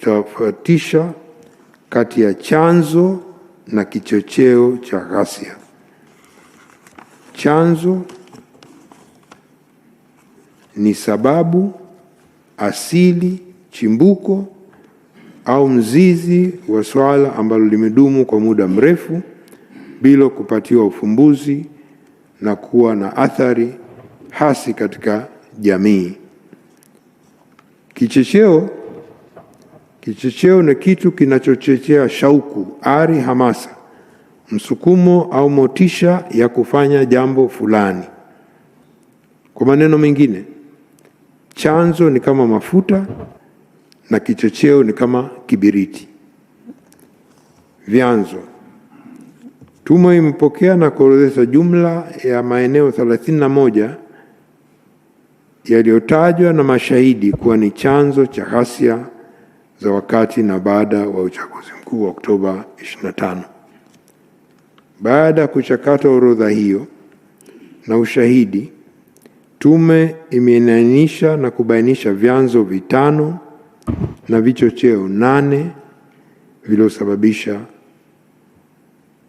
Tofautisha kati ya chanzo na kichocheo cha ghasia. Chanzo ni sababu, asili, chimbuko au mzizi wa swala ambalo limedumu kwa muda mrefu bila kupatiwa ufumbuzi na kuwa na athari hasi katika jamii. Kichocheo ni kitu kinachochochea shauku, ari, hamasa, msukumo au motisha ya kufanya jambo fulani. Kwa maneno mengine, chanzo ni kama mafuta na kichocheo ni kama kibiriti. Vyanzo. Tume imepokea na kuorodhesha jumla ya maeneo 31 yaliyotajwa na mashahidi kuwa ni chanzo cha ghasia za wakati na baada wa uchaguzi mkuu wa Oktoba 25. Baada ya kuchakata orodha hiyo na ushahidi, tume imeainisha na kubainisha vyanzo 5 na vichocheo 8 vilivyosababisha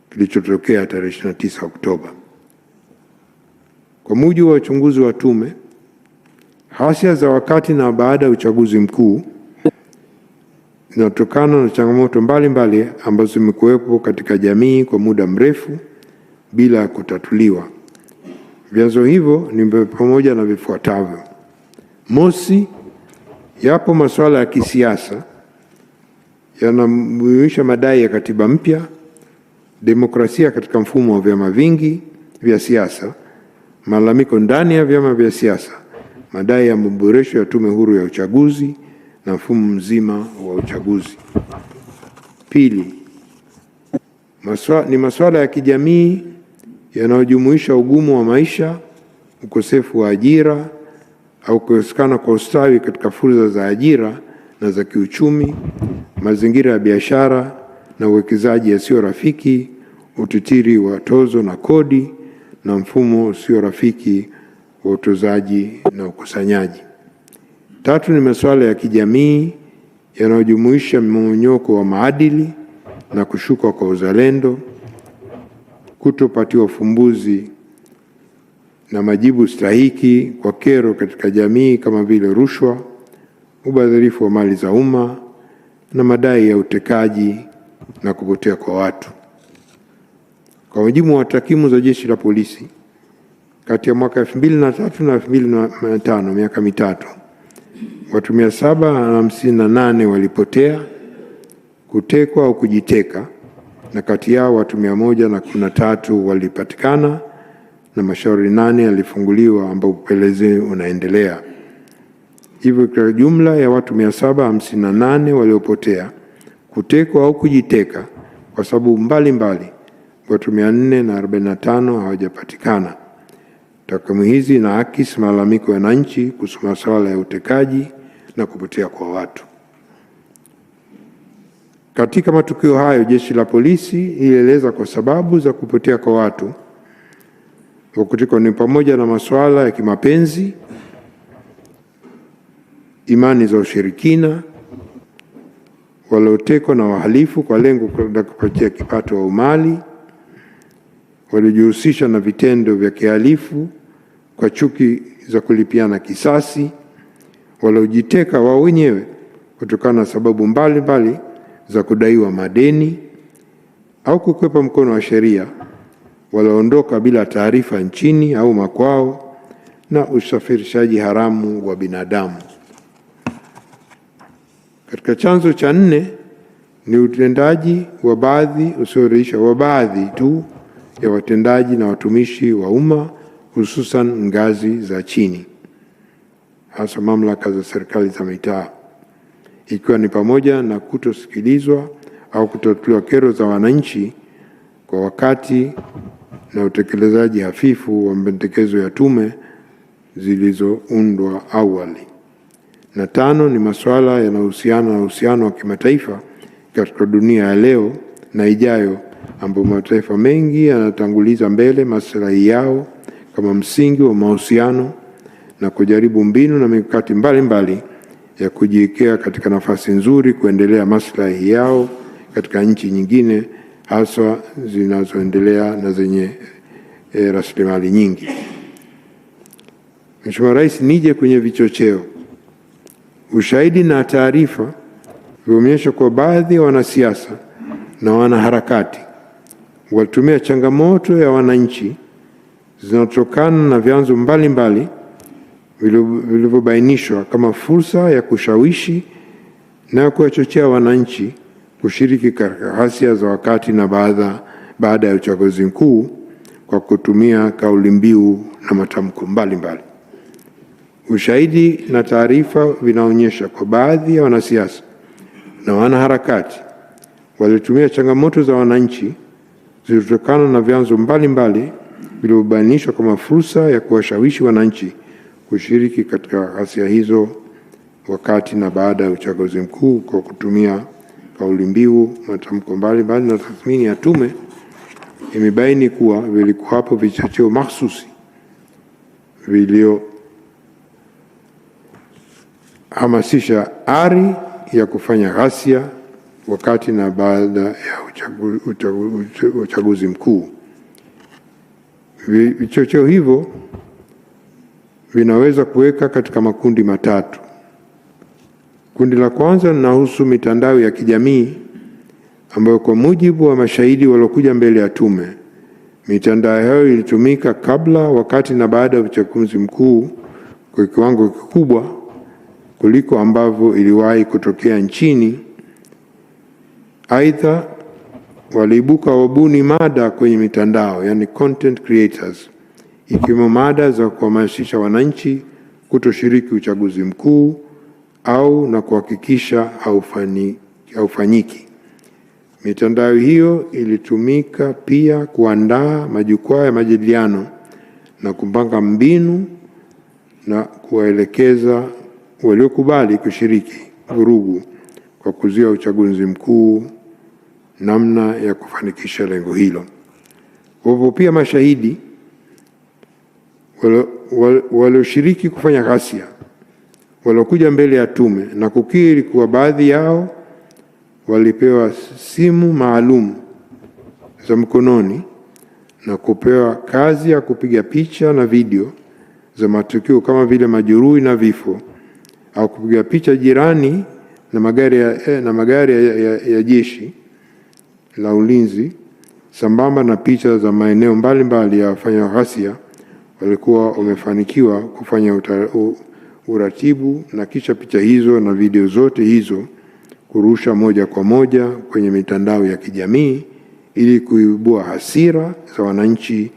kilichotokea tarehe 29 Oktoba. Kwa mujibu wa uchunguzi wa tume, ghasia za wakati na baada ya uchaguzi mkuu zinatokana na changamoto mbalimbali ambazo zimekuwepo katika jamii kwa muda mrefu bila kutatuliwa. Vyanzo hivyo ni pamoja na vifuatavyo. Mosi, yapo masuala ya kisiasa yanamwilisha madai ya katiba mpya, demokrasia katika mfumo wa vyama vingi vya siasa, malalamiko ndani ya vyama vya siasa, madai ya maboresho ya tume huru ya uchaguzi na mfumo mzima wa uchaguzi. Pili, ni masuala ya kijamii yanayojumuisha ugumu wa maisha, ukosefu wa ajira au kukosekana kwa ustawi katika fursa za ajira na za kiuchumi, mazingira ya biashara na uwekezaji yasiyo rafiki, utitiri wa tozo na kodi na mfumo usio rafiki wa utozaji na ukusanyaji. Tatu, ni masuala ya kijamii yanayojumuisha mmomonyoko wa maadili na kushuka kwa uzalendo, kutopatiwa ufumbuzi na majibu stahiki kwa kero katika jamii kama vile rushwa, ubadhirifu wa mali za umma na madai ya utekaji na kupotea kwa watu. Kwa mujibu wa takwimu za Jeshi la Polisi, kati ya mwaka 2003 na 2005, miaka mitatu, watu 758 walipotea, kutekwa au kujiteka, na kati yao watu 113 walipatikana na mashauri 8 yalifunguliwa ambapo upelelezi unaendelea. Hivyo kwa jumla ya watu 758 waliopotea, kutekwa au kujiteka kwa sababu mbalimbali, watu 445 hawajapatikana. Takwimu hizi inaakisi malalamiko ya wananchi kuhusu masuala ya utekaji na kupotea kwa watu. Katika matukio hayo, Jeshi la Polisi ilieleza kwa sababu za kupotea kwa watu kutekwa ni pamoja na masuala ya kimapenzi, imani za ushirikina, waliotekwa na wahalifu kwa lengo la kupatia kipato au mali, walijihusisha na vitendo vya kihalifu kwa chuki za kulipiana kisasi, waliojiteka wao wenyewe kutokana na sababu mbalimbali za kudaiwa madeni au kukwepa mkono wa sheria, walioondoka bila taarifa nchini au makwao, na usafirishaji haramu wa binadamu. Katika chanzo cha 4 ni utendaji wa baadhi usioridhisha wa baadhi tu ya watendaji na watumishi wa umma, hususan ngazi za chini, hasa mamlaka za serikali za mitaa, ikiwa ni pamoja na kutosikilizwa au kutatuliwa kero za wananchi kwa wakati na utekelezaji hafifu wa mapendekezo ya tume zilizoundwa awali. Na 5, ni masuala yanayohusiana na uhusiano wa kimataifa katika dunia ya leo na ijayo, ambapo mataifa mengi yanatanguliza mbele maslahi yao kama msingi wa mahusiano na kujaribu mbinu na mikakati mbalimbali ya kujiwekea katika nafasi nzuri kuendelea maslahi yao katika nchi nyingine, haswa zinazoendelea na zenye rasilimali nyingi. Mheshimiwa Rais, nije kwenye vichocheo. Ushahidi na taarifa vimeonyesha kwa baadhi ya wanasiasa na wanaharakati walitumia changamoto ya wananchi zinazotokana na vyanzo mbalimbali vilivyobainishwa kama fursa ya kushawishi na kuwachochea wananchi kushiriki katika ghasia za wakati na baada ya uchaguzi mkuu kwa kutumia kauli mbiu na matamko mbalimbali. Ushahidi na taarifa vinaonyesha kwa baadhi ya wanasiasa na wanaharakati walitumia changamoto za wananchi zilizotokana na vyanzo mbalimbali vilivyobainishwa kama fursa ya kuwashawishi wananchi kushiriki katika ghasia hizo wakati na baada ya uchaguzi mkuu kwa kutumia kauli mbiu, matamko mbalimbali. Na tathmini ya tume imebaini kuwa vilikuwapo vichocheo mahsusi viliohamasisha ari ya kufanya ghasia wakati na baada ya uchaguzi mkuu. Vichocheo hivyo vinaweza kuweka katika makundi matatu. Kundi la kwanza linahusu mitandao ya kijamii ambayo kwa mujibu wa mashahidi waliokuja mbele ya tume, mitandao hayo ilitumika kabla, wakati na baada ya uchaguzi mkuu kwa kiwango kikubwa kuliko ambavyo iliwahi kutokea nchini. Aidha, waliibuka wabuni mada kwenye mitandao, yani content creators, ikiwemo mada za kuhamasisha wananchi kutoshiriki uchaguzi mkuu au na kuhakikisha haufanyiki. Mitandao hiyo ilitumika pia kuandaa majukwaa ya majadiliano na kupanga mbinu na kuwaelekeza waliokubali kushiriki vurugu kwa kuzuia uchaguzi mkuu namna ya kufanikisha lengo hilo. Wapo pia mashahidi walioshiriki kufanya ghasia waliokuja mbele ya tume na kukiri kuwa baadhi yao walipewa simu maalum za mkononi na kupewa kazi ya kupiga picha na video za matukio kama vile majeruhi na vifo, au kupiga picha jirani na magari ya jeshi la ulinzi, sambamba na picha za maeneo mbalimbali ya wafanya ghasia walikuwa wamefanikiwa kufanya uratibu, na kisha picha hizo na video zote hizo kurusha moja kwa moja kwenye mitandao ya kijamii ili kuibua hasira za wananchi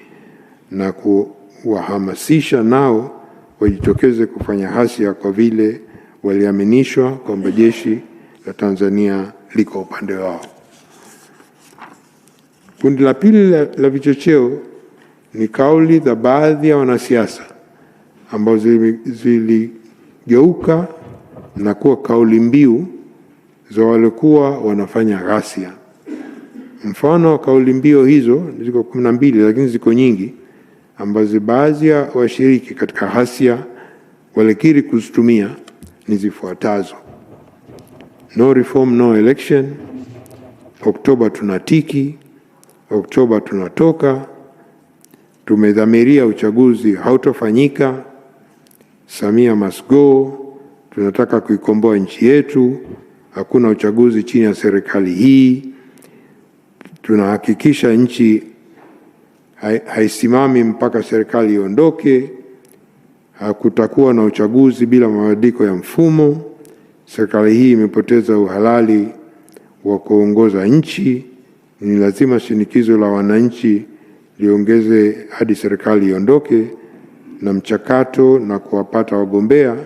na kuwahamasisha nao wajitokeze kufanya ghasia kwa vile waliaminishwa kwamba jeshi la Tanzania liko upande wao. Kundi la pili la vichocheo ni kauli za baadhi ya wanasiasa ambazo ziligeuka na kuwa kauli mbiu za walikuwa wanafanya ghasia. Mfano wa kauli mbiu hizo ziko 12, lakini ziko nyingi ambazo baadhi ya washiriki katika ghasia walikiri kuzitumia ni zifuatazo: no reform no election, Oktoba tunatiki, Oktoba tunatoka, tumedhamiria uchaguzi hautofanyika, Samia must go, tunataka kuikomboa nchi yetu, hakuna uchaguzi chini ya serikali hii, tunahakikisha nchi haisimami mpaka serikali iondoke, hakutakuwa na uchaguzi bila mabadiliko ya mfumo, serikali hii imepoteza uhalali wa kuongoza nchi, ni lazima shinikizo la wananchi liongeze hadi serikali iondoke, na mchakato na kuwapata wagombea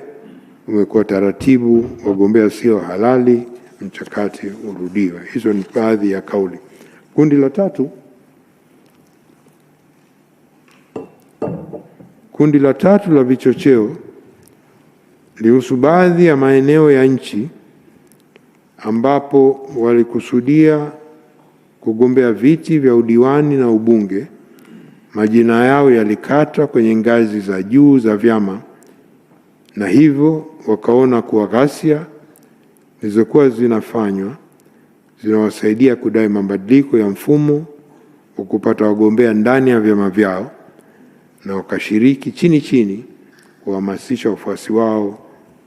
umekuwa taratibu, wagombea sio halali, mchakato urudiwe. Hizo ni baadhi ya kauli. Kundi la tatu la vichocheo lihusu baadhi ya maeneo ya nchi ambapo walikusudia kugombea viti vya udiwani na ubunge, majina yao yalikatwa kwenye ngazi za juu za vyama na hivyo wakaona kuwa ghasia zilizokuwa zinafanywa zinawasaidia kudai mabadiliko ya mfumo wa kupata wagombea ndani ya vyama vyao, na wakashiriki chini chini kuhamasisha wafuasi wao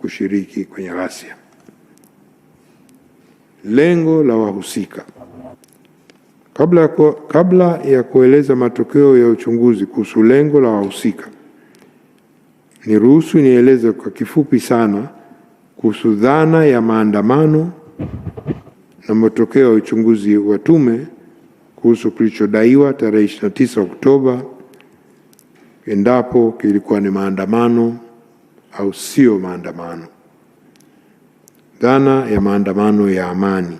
kushiriki kwenye ghasia. Lengo la wahusika. Kabla ya kueleza matokeo ya uchunguzi kuhusu lengo la wahusika, niruhusu nieleze kwa kifupi sana kuhusu dhana ya maandamano na matokeo ya uchunguzi wa tume kuhusu kilichodaiwa tarehe 29 Oktoba, endapo kilikuwa ni maandamano au sio maandamano. Dhana ya maandamano ya amani.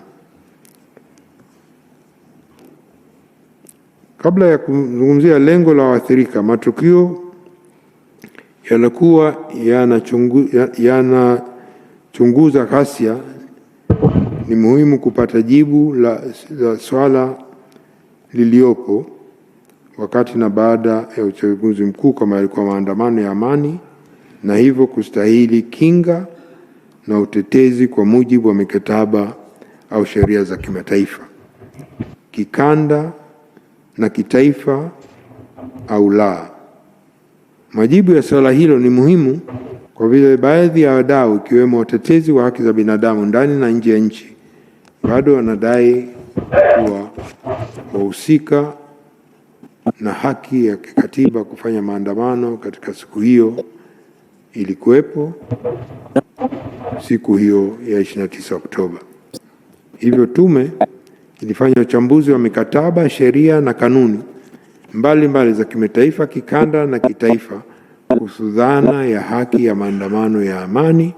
Kabla ya kuzungumzia lengo la waathirika, matukio yalikuwa yanachunguza ghasia, ni muhimu kupata jibu la swala liliopo wakati na baada ya uchaguzi mkuu kama yalikuwa maandamano ya amani, na hivyo kustahili kinga na utetezi kwa mujibu wa mikataba au sheria za kimataifa, kikanda na kitaifa au la. Majibu ya swala hilo ni muhimu kwa vile baadhi ya wadau ikiwemo watetezi wa haki za binadamu ndani na nje ya nchi bado wanadai kuwa wahusika na haki ya kikatiba kufanya maandamano katika siku hiyo ilikuwepo siku hiyo ya 29 Oktoba. Hivyo tume ilifanya uchambuzi wa mikataba, sheria na kanuni mbalimbali za kimataifa, kikanda na kitaifa kuhusu dhana ya haki ya maandamano ya amani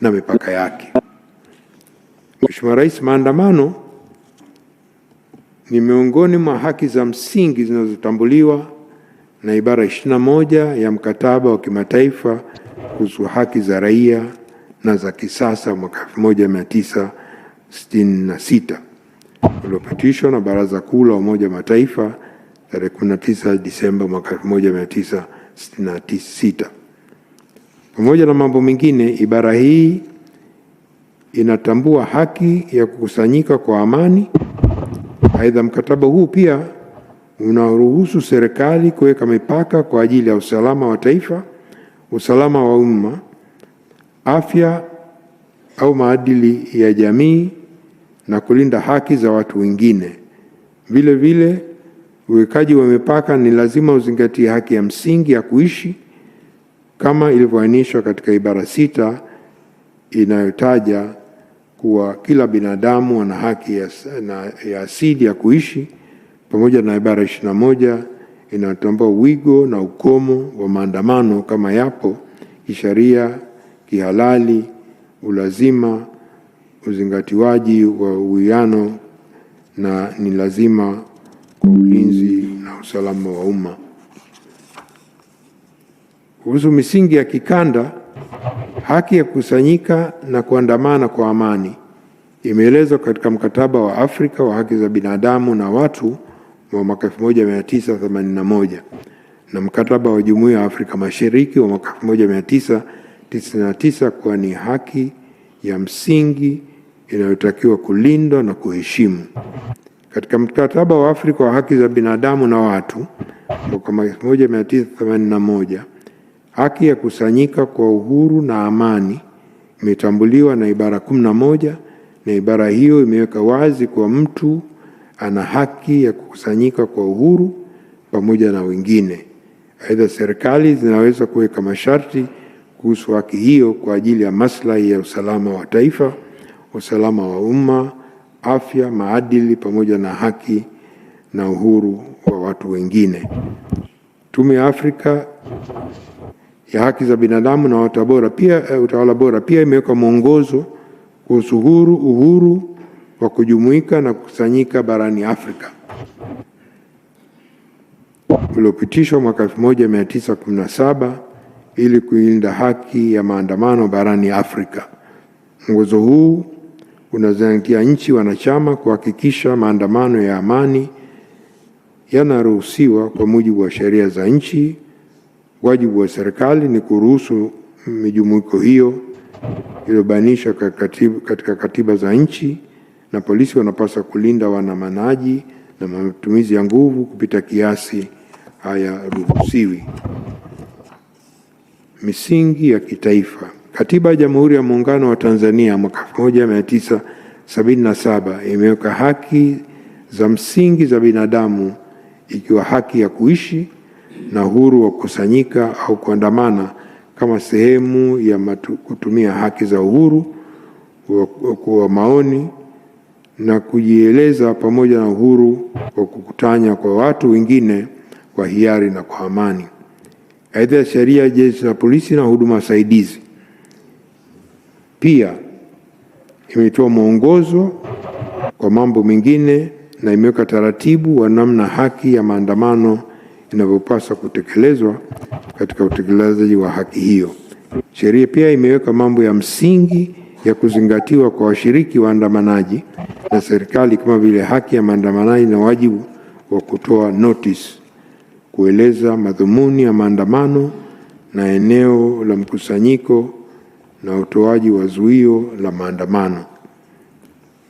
na mipaka yake. Mheshimiwa Rais, maandamano ni miongoni mwa haki za msingi zinazotambuliwa na ibara 21 ya mkataba wa kimataifa kuhusu haki za raia na za kisasa mwaka 1966 uliopitishwa na Baraza Kuu la Umoja wa Mataifa tarehe 19 Disemba mwaka 1966. Pamoja na mambo mengine, ibara hii inatambua haki ya kukusanyika kwa amani. Aidha, mkataba huu pia unaruhusu serikali kuweka mipaka kwa ajili ya usalama wa taifa, usalama wa umma, afya au maadili ya jamii na kulinda haki za watu wengine. Vile vile, uwekaji wa mipaka ni lazima uzingatie haki ya msingi ya kuishi kama ilivyoainishwa katika ibara 6 inayotaja kuwa kila binadamu ana haki ya asili ya kuishi, pamoja na ibara 21 inayotambua wigo na ukomo wa maandamano kama yapo kisheria, kihalali, ulazima, uzingatiwaji wa uwiano na ni lazima kwa ulinzi na usalama wa umma. Kuhusu misingi ya kikanda, haki ya kukusanyika na kuandamana kwa amani imeelezwa katika mkataba wa Afrika wa haki za binadamu na watu wa mwaka 1981 na mkataba wa Jumuiya ya Afrika Mashariki wa mwaka 1999 kuwa ni haki ya msingi inayotakiwa kulindwa na kuheshimu. Katika mkataba wa Afrika wa haki za binadamu na watu mwaka 1981, haki ya kusanyika kwa uhuru na amani imetambuliwa na ibara 11, na ibara hiyo imeweka wazi kuwa mtu ana haki ya kukusanyika kwa uhuru pamoja na wengine. Aidha, serikali zinaweza kuweka masharti kuhusu haki hiyo kwa ajili ya maslahi ya usalama wa taifa, usalama wa umma, afya, maadili pamoja na haki na uhuru wa watu wengine. Tume ya Afrika ya haki za binadamu na utawala bora pia imeweka mwongozo kuhusu uhuru wa kujumuika na kukusanyika barani Afrika uliopitishwa mwaka 1917 ili kulinda haki ya maandamano barani Afrika. Mwongozo huu unazingatia nchi wanachama kuhakikisha maandamano ya amani yanaruhusiwa kwa mujibu wa sheria za nchi. Wajibu wa serikali ni kuruhusu mijumuiko hiyo iliyobainishwa katika katiba za nchi, na polisi wanapaswa kulinda waandamanaji na matumizi ya nguvu kupita kiasi hayaruhusiwi. Misingi ya kitaifa. Katiba ya Jamhuri ya Muungano wa Tanzania mwaka 1977 imeweka haki za msingi za binadamu, ikiwa haki ya kuishi na uhuru wa kukusanyika au kuandamana kama sehemu ya kutumia haki za uhuru wa maoni na kujieleza, pamoja na uhuru wa kukutana kwa watu wengine kwa hiari na kwa amani. Aidha, sheria ya Jeshi la Polisi na huduma saidizi pia imetoa mwongozo kwa mambo mengine na imeweka taratibu wa namna haki ya maandamano inavyopaswa kutekelezwa katika utekelezaji wa haki hiyo. Sheria pia imeweka mambo ya msingi ya kuzingatiwa kwa washiriki waandamanaji na serikali, kama vile haki ya maandamanaji na wajibu wa kutoa notice, kueleza madhumuni ya maandamano na eneo la mkusanyiko na utoaji wa zuio la maandamano.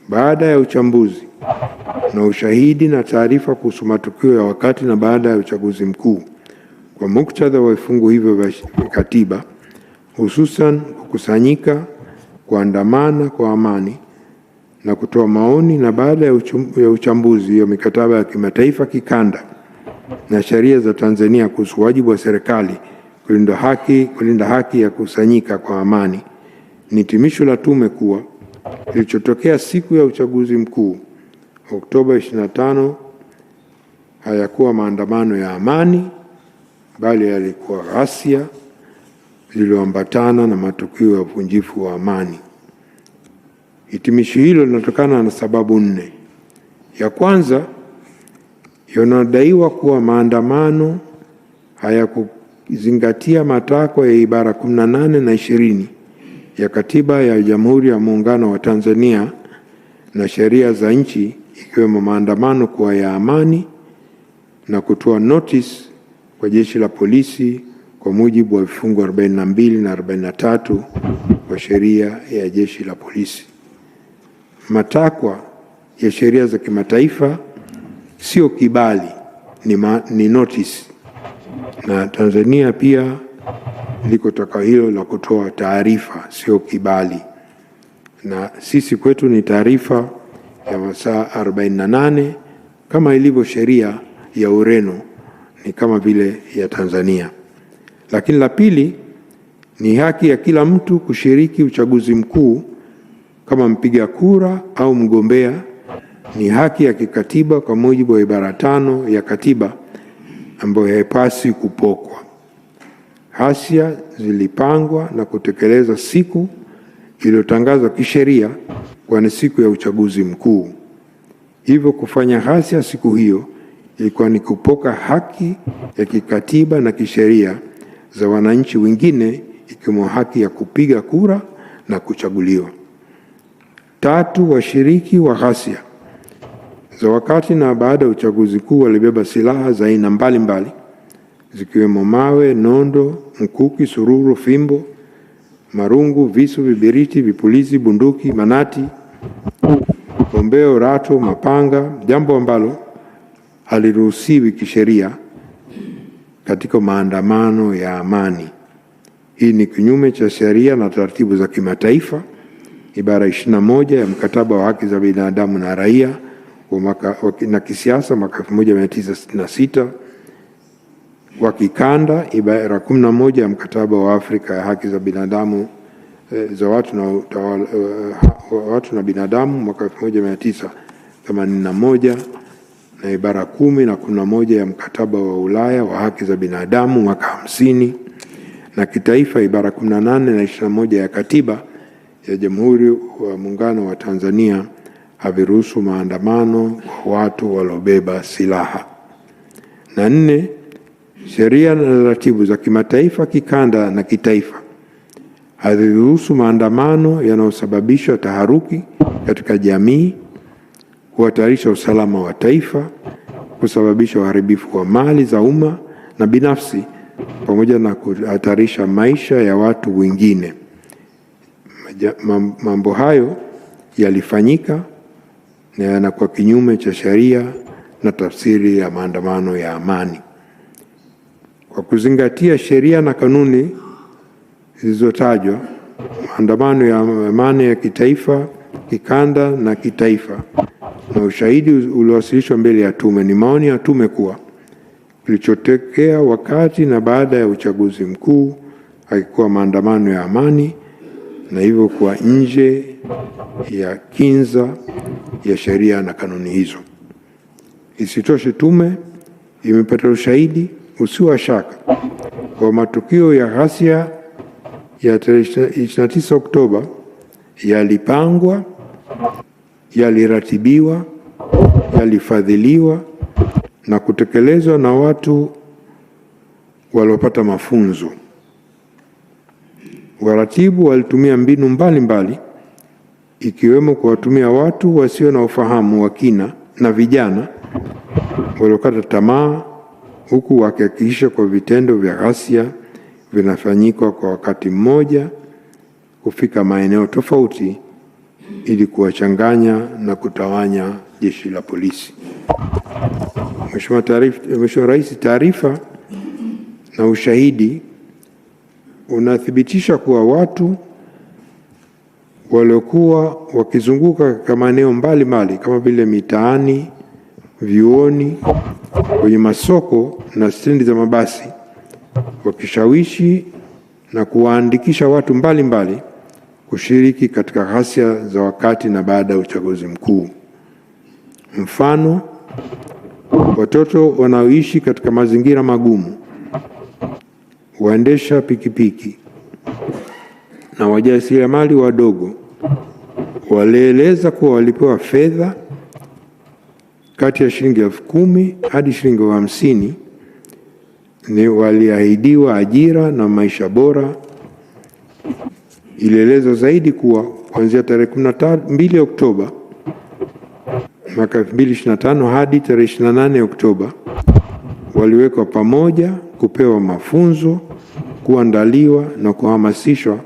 Baada ya uchambuzi na ushahidi na taarifa kuhusu matukio ya wakati na baada ya uchaguzi mkuu, kwa muktadha wa vifungu hivyo vya katiba, hususan kukusanyika, kuandamana kwa amani na kutoa maoni, na baada ya uchambuzi wa mikataba ya kimataifa, kikanda na sheria za Tanzania kuhusu wajibu wa serikali kulinda haki ya kukusanyika kwa amani, ni hitimisho la tume kuwa kilichotokea siku ya uchaguzi mkuu Oktoba 25 hayakuwa maandamano ya amani, bali yalikuwa ghasia zilizoambatana na matukio ya uvunjifu wa amani. Hitimisho hilo linatokana na sababu 4. Ya kwanza, yanadaiwa kuwa maandamano hayakuzingatia matakwa ya ibara 18 na 20 ya Katiba ya Jamhuri ya Muungano wa Tanzania na sheria za nchi, ikiwemo maandamano kuwa ya amani na kutoa notice kwa Jeshi la Polisi kwa mujibu wa vifungu 42 na 43 wa sheria ya Jeshi la Polisi. Matakwa ya sheria za kimataifa sio kibali, ni notice, na Tanzania pia liko takwa hilo la kutoa taarifa, sio kibali, na sisi kwetu ni taarifa ya masaa 48 kama ilivyo sheria ya Ureno, ni kama vile ya Tanzania. Lakini la pili ni haki ya kila mtu kushiriki uchaguzi mkuu kama mpiga kura au mgombea. Ni haki ya kikatiba kwa mujibu wa ibara 5 ya katiba ambayo haipaswi kupokwa. Ghasia zilipangwa na kutekeleza siku iliyotangazwa kisheria kwa ni siku ya uchaguzi mkuu. Hivyo kufanya ghasia siku hiyo ilikuwa ni kupoka haki ya kikatiba na kisheria za wananchi wengine, ikiwemo haki ya kupiga kura na kuchaguliwa. 3, washiriki wa ghasia za wakati na baada ya uchaguzi mkuu walibeba silaha za aina mbalimbali zikiwemo mawe, nondo, mkuki, sururu, fimbo, marungu, visu, vibiriti, vipulizi, bunduki, manati, kombeo, rato, mapanga, jambo ambalo haliruhusiwi kisheria katika maandamano ya amani. Hii ni kinyume cha sheria na taratibu za kimataifa, ibara 21 ya mkataba wa haki za binadamu na raia na kisiasa mwaka 1966, wa kikanda ibara 11 ya mkataba wa Afrika ya haki za binadamu za watu na binadamu mwaka 1981, na ibara 10 na 11 ya mkataba wa Ulaya wa haki za binadamu mwaka 50, na kitaifa ibara 18 na 21 ya katiba ya Jamhuri ya Muungano wa Tanzania haviruhusu maandamano kwa watu waliobeba silaha. Na 4, sheria na taratibu za kimataifa, kikanda na kitaifa haziruhusu maandamano yanayosababisha taharuki katika jamii, kuhatarisha usalama wa taifa, kusababisha uharibifu wa mali za umma na binafsi pamoja na kuhatarisha maisha ya watu wengine. Mambo hayo yalifanyika na yanakuwa kinyume cha sheria na tafsiri ya maandamano ya amani. Kwa kuzingatia sheria na kanuni zilizotajwa, maandamano ya amani ya kitaifa, kikanda na kitaifa na ushahidi uliowasilishwa mbele ya tume, ni maoni ya tume kuwa kilichotokea wakati na baada ya uchaguzi mkuu hakikuwa maandamano ya amani na hivyo kuwa nje ya kinza ya sheria na kanuni hizo. Isitoshe, tume imepata ushahidi usio wa shaka kwa matukio ya ghasia ya 29 Oktoba yalipangwa, yaliratibiwa, yalifadhiliwa na kutekelezwa na watu waliopata mafunzo. Waratibu walitumia mbinu mbalimbali ikiwemo kuwatumia watu wasio na ufahamu wa kina na vijana waliokata tamaa, huku wakihakikisha kwa vitendo vya ghasia vinafanyika kwa wakati mmoja kufika maeneo tofauti ili kuwachanganya na kutawanya jeshi la polisi. Mheshimiwa Rais, taarifa na ushahidi unathibitisha kuwa watu waliokuwa wakizunguka katika maeneo mbalimbali kama vile mitaani, vyuoni, kwenye masoko na stendi za mabasi wakishawishi na kuwaandikisha watu mbalimbali kushiriki katika ghasia za wakati na baada ya uchaguzi mkuu. Mfano, watoto wanaoishi katika mazingira magumu, waendesha pikipiki na wajasiriamali wadogo walieleza kuwa walipewa fedha kati ya shilingi 10,000 hadi shilingi 50,000. Ni waliahidiwa ajira na maisha bora. Ilieleza zaidi kuwa kuanzia tarehe 12 Oktoba mwaka 2025 hadi tarehe 28 Oktoba waliwekwa pamoja kupewa mafunzo, kuandaliwa na kuhamasishwa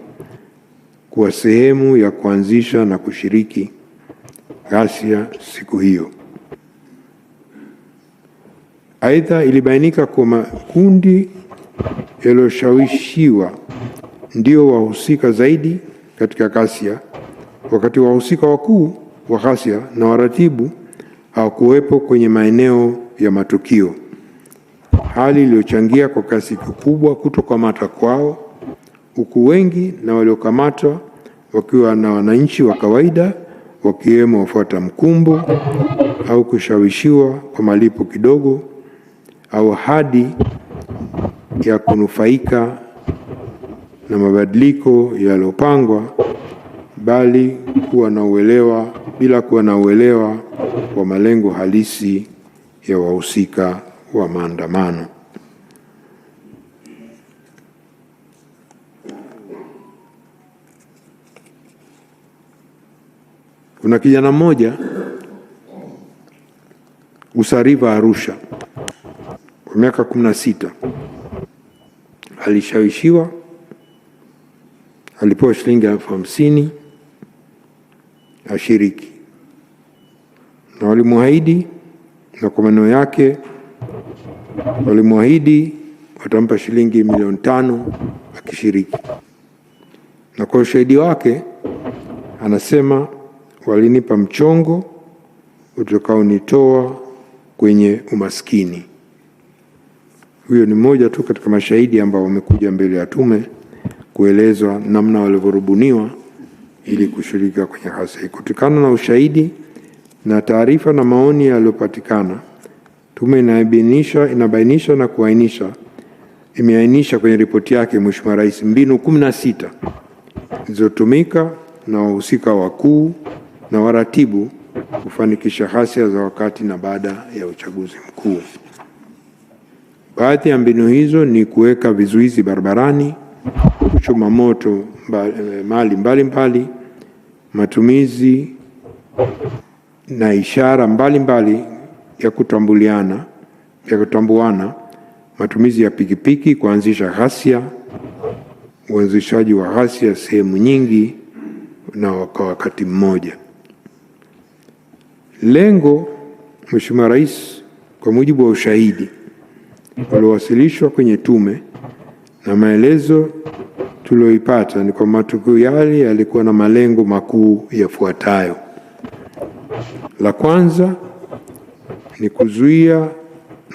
kuwa sehemu ya kuanzisha na kushiriki ghasia siku hiyo. Aidha, ilibainika kuwa makundi yaliyoshawishiwa ndio wahusika zaidi katika ghasia, wakati wahusika wakuu wa ghasia na waratibu hawakuwepo kwenye maeneo ya matukio, hali iliyochangia kwa kiasi kikubwa kutokamatwa kwao, huku wengi na waliokamatwa wakiwa na wananchi wa kawaida, wakiwemo wafuata mkumbo au kushawishiwa kwa malipo kidogo au hadi ya kunufaika na mabadiliko yaliyopangwa bila kuwa na uelewa wa malengo halisi ya wahusika wa maandamano. Kuna kijana mmoja Usariva, Arusha, kwa miaka 16, alishawishiwa, alipewa shilingi 50,000 ashiriki, na walimwahidi, na kwa maneno yake walimwahidi watampa shilingi 5,000,000 akishiriki, na kwa ushahidi wake anasema walinipa mchongo utakaonitoa kwenye umaskini. Huyo ni mmoja tu katika mashahidi ambao wamekuja mbele ya tume kuelezwa namna walivyorubuniwa ili kushiriki kwenye ghasia. Kutokana na ushahidi na taarifa na maoni yaliyopatikana, tume inabainisha na imeainisha kwenye ripoti yake, Mheshimiwa Rais, mbinu 16 zilizotumika na wahusika wakuu na waratibu kufanikisha ghasia za wakati na baada ya uchaguzi mkuu. Baadhi ya mbinu hizo ni kuweka vizuizi barabarani, kuchoma moto mali mbalimbali, matumizi na ishara mbalimbali ya kutambuana matumizi ya pikipiki kuanzisha ghasia, uanzishaji wa ghasia sehemu nyingi na kwa wakati mmoja. Lengo, Mheshimiwa Rais, kwa mujibu wa ushahidi uliowasilishwa kwenye tume na maelezo tulioipata, ni kwa matukio yale yalikuwa na malengo makuu yafuatayo. La kwanza ni kuzuia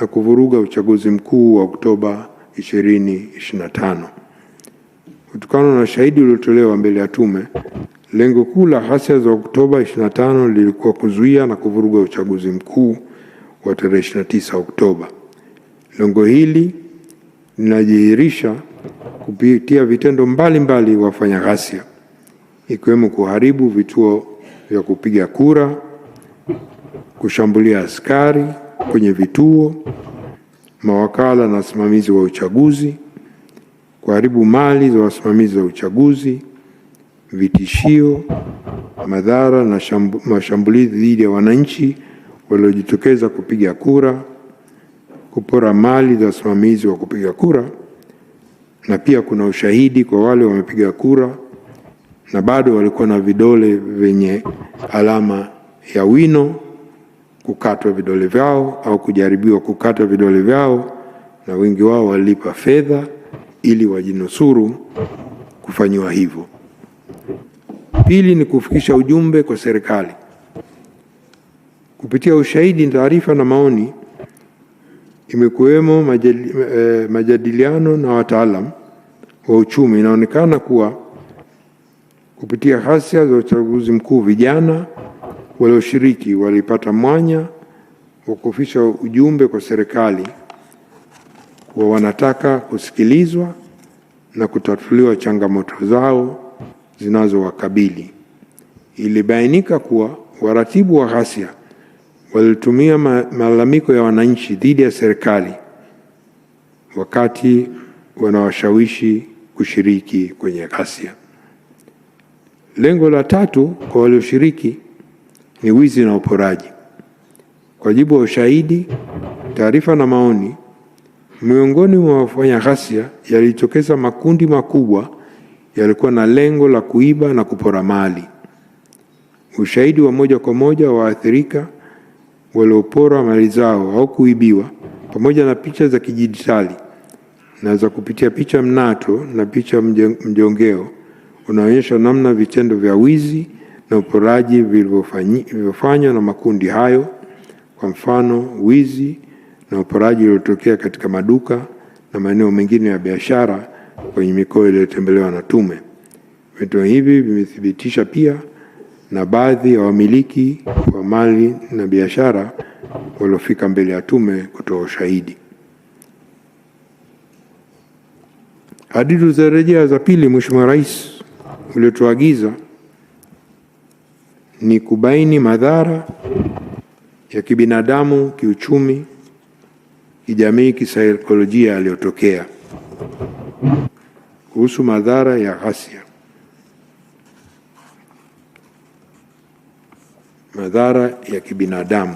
na kuvuruga uchaguzi mkuu wa Oktoba 2025. Kutokana na ushahidi uliotolewa mbele ya tume, lengo kuu la ghasia za Oktoba 25 lilikuwa kuzuia na kuvuruga uchaguzi mkuu wa tarehe 29 Oktoba. Lengo hili linadhihirisha kupitia vitendo mbalimbali wafanya ghasia, ikiwemo kuharibu vituo vya kupiga kura, kushambulia askari kwenye vituo, mawakala na wasimamizi wa uchaguzi, kuharibu mali za wasimamizi wa uchaguzi, vitishio, madhara na mashambulizi dhidi ya wananchi waliojitokeza kupiga kura, kupora mali za wasimamizi wa kupiga kura, na pia kuna ushahidi kwa wale wamepiga kura na bado walikuwa na vidole vyenye alama ya wino, kukatwa vidole vyao au kujaribiwa kukata vidole vyao, na wengi wao walipa fedha ili wajinusuru kufanyiwa hivyo. Pili ni kufikisha ujumbe kwa serikali. Kupitia ushahidi, taarifa na maoni, imekuwemo majadiliano na wataalamu wa uchumi, inaonekana kuwa kupitia ghasia za uchaguzi mkuu, vijana walioshiriki walipata mwanya wa kufikisha ujumbe kwa serikali wa wanataka kusikilizwa na kutatuliwa changamoto zao zinazowakabili. Ilibainika kuwa waratibu wa ghasia walitumia malalamiko ya wananchi dhidi ya serikali wakati wanawashawishi kushiriki kwenye ghasia. Lengo la tatu kwa walioshiriki ni wizi na uporaji. Kwa mujibu wa ushahidi, taarifa na maoni, miongoni mwa wafanya ghasia yalitokeza makundi makubwa yalikuwa na lengo la kuiba na kupora mali. Ushahidi wa moja kwa moja wa waathirika waliopora mali zao au kuibiwa, pamoja na picha za kidijitali na za kupitia picha mnato na picha mjongeo, unaonyesha namna vitendo vya wizi na uporaji vilivyofanywa na makundi hayo. Kwa mfano, wizi na uporaji uliotokea katika maduka na maeneo mengine ya biashara kwenye mikoa iliyotembelewa na tume. Vitendo hivi vimethibitisha pia na baadhi ya wamiliki wa mali na biashara waliofika mbele ya tume kutoa ushahidi. Hadidu za rejea za pili, Mheshimiwa Rais, uliotuagiza ni kubaini madhara ya kibinadamu, kiuchumi, kijamii, kisaikolojia yaliyotokea. Kuhusu madhara ya ghasia. Madhara ya kibinadamu.